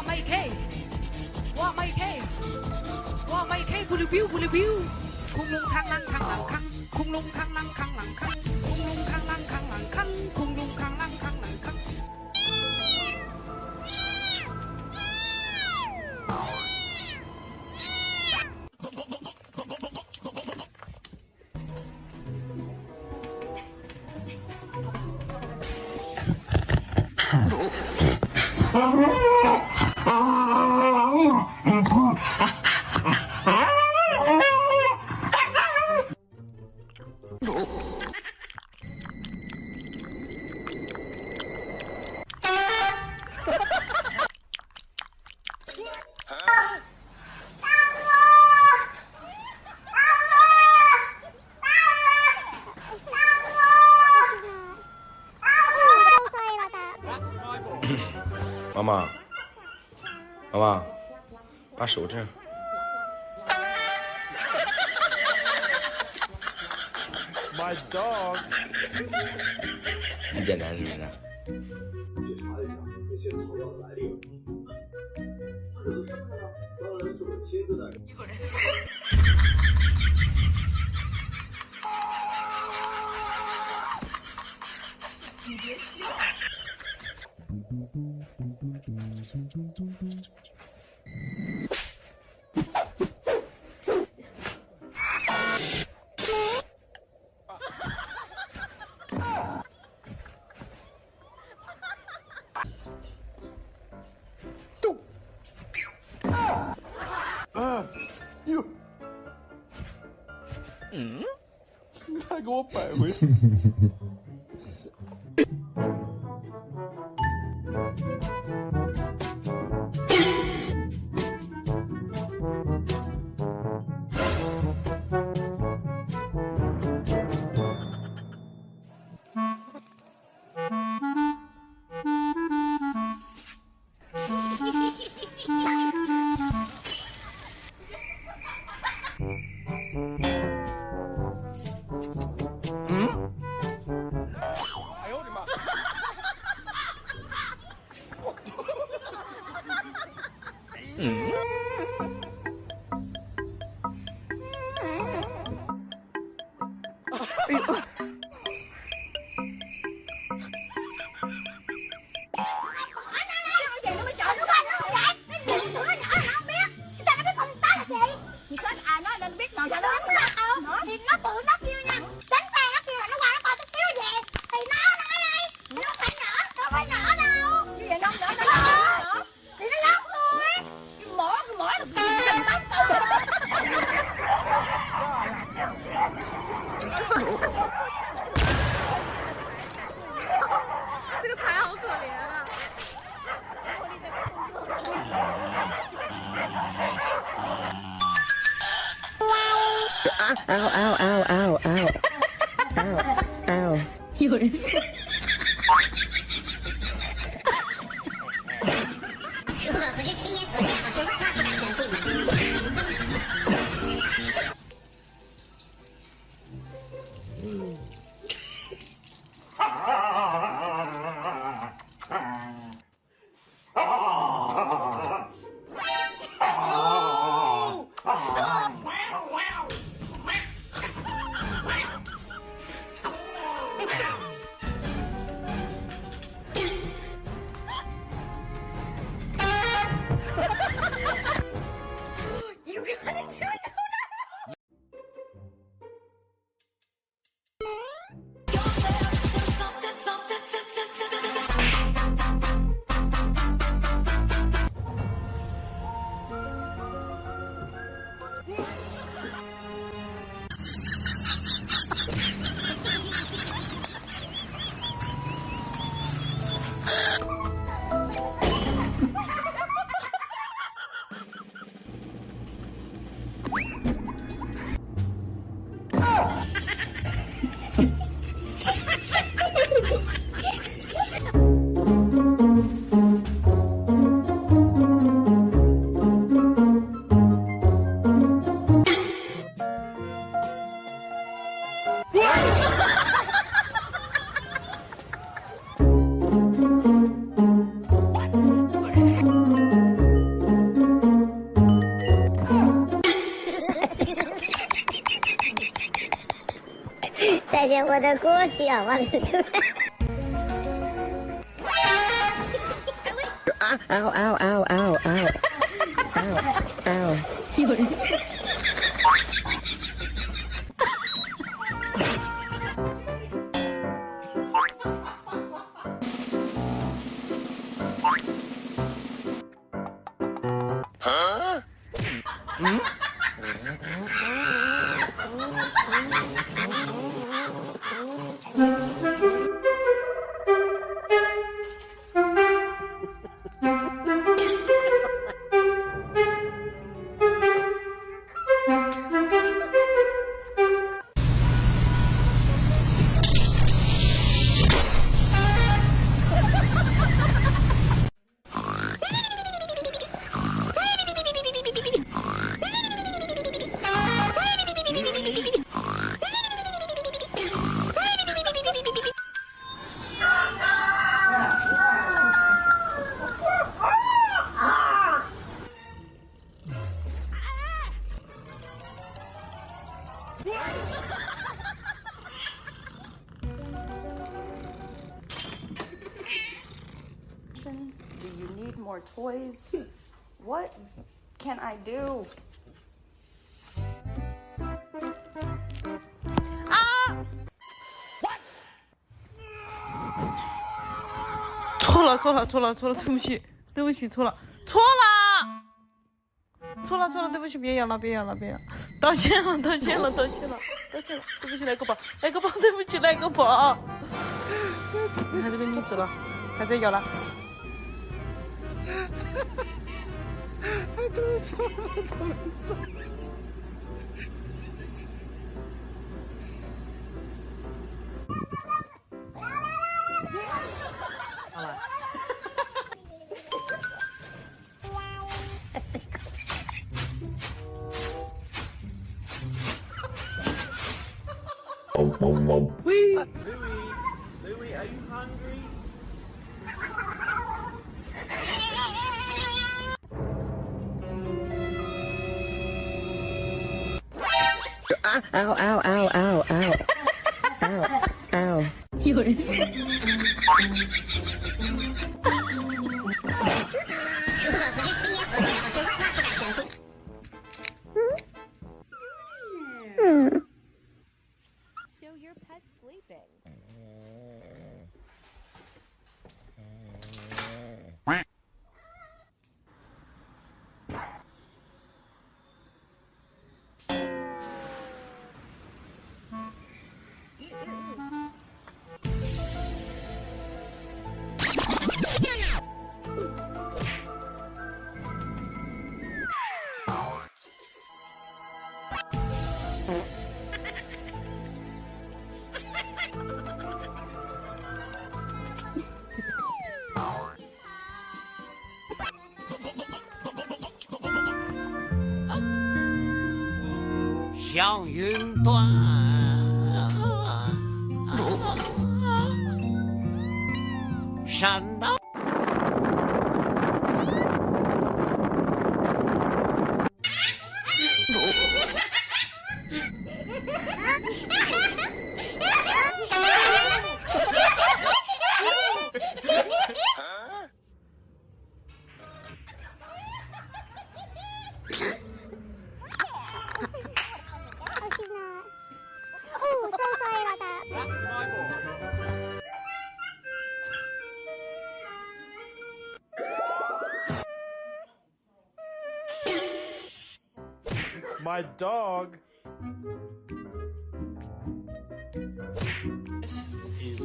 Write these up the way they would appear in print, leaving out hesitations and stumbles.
ไม่เท่ว่าไม่เท่ว่าไม่เท่บุรีวิวคุงลุงข้างนั่งข้างหลังข้างคุงลุงข้างนั่งข้างหลังข้างคุงลุงข้างนั่งข้างหลังข้างคุงลุงข้างนั่งข้างหลังข้าง妈妈，妈妈，把手这样。My dog。很简单，是不是？去查了一下这些草药的来历。它是什么呢？当然是我亲自的。你别笑。哟，你还给我摆回去。哎呦我的妈！thì có ai nói lên biết ngồi sao đó thì nó tự nó kêu nha, đánh tay nó kêu là nó qua nó coi chút xíu về thì nó nói đây nó phải nhỏ, đâu phải nhỏ đâu như vậy không nhỏ đâu thì nó lớn thôi mỏ được chân tóc cầu这个才好可怜啊！有人。如果不是亲眼所见，我万万不敢相信的。我的锅气啊！我的锅。嗷嗷嗷嗷嗷嗷！有人。Do you need more toys? What can I do? 错了，对不起，错了，对不起，别咬了，道歉了，对不起，来个宝，对不起，来个宝，还这个女子了，还在咬了。怎么说？好了。Louie, are you hungry? Ow, ow, ow, ow, ow. Ow, ow. 有人。Show your pet sleeping. “像云端，闪到。” My dog. This is.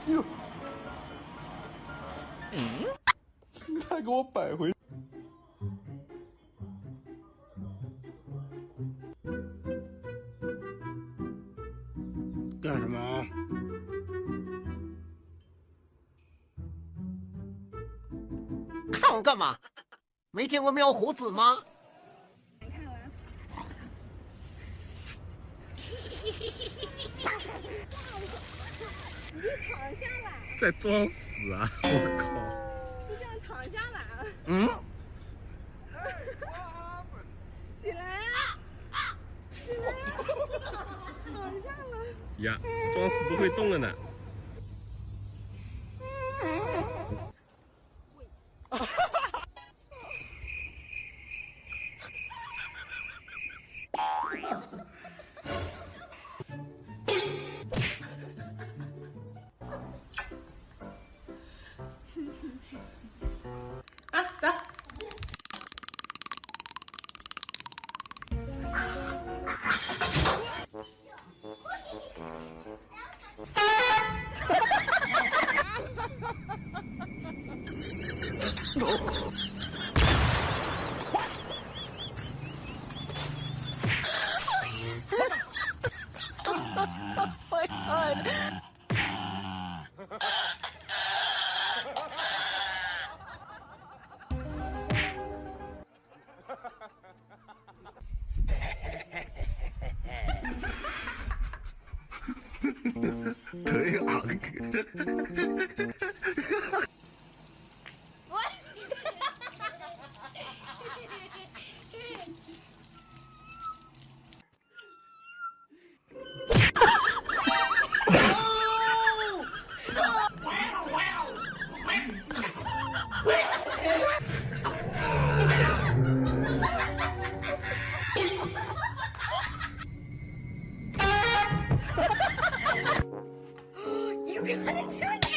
You. 他给我摆回。看我干嘛？没见过喵胡子吗？在装死啊！我靠！就这样躺下来了。嗯？起来啊！起来啊！躺下了。呀，装死不会动了呢。You gotta do that!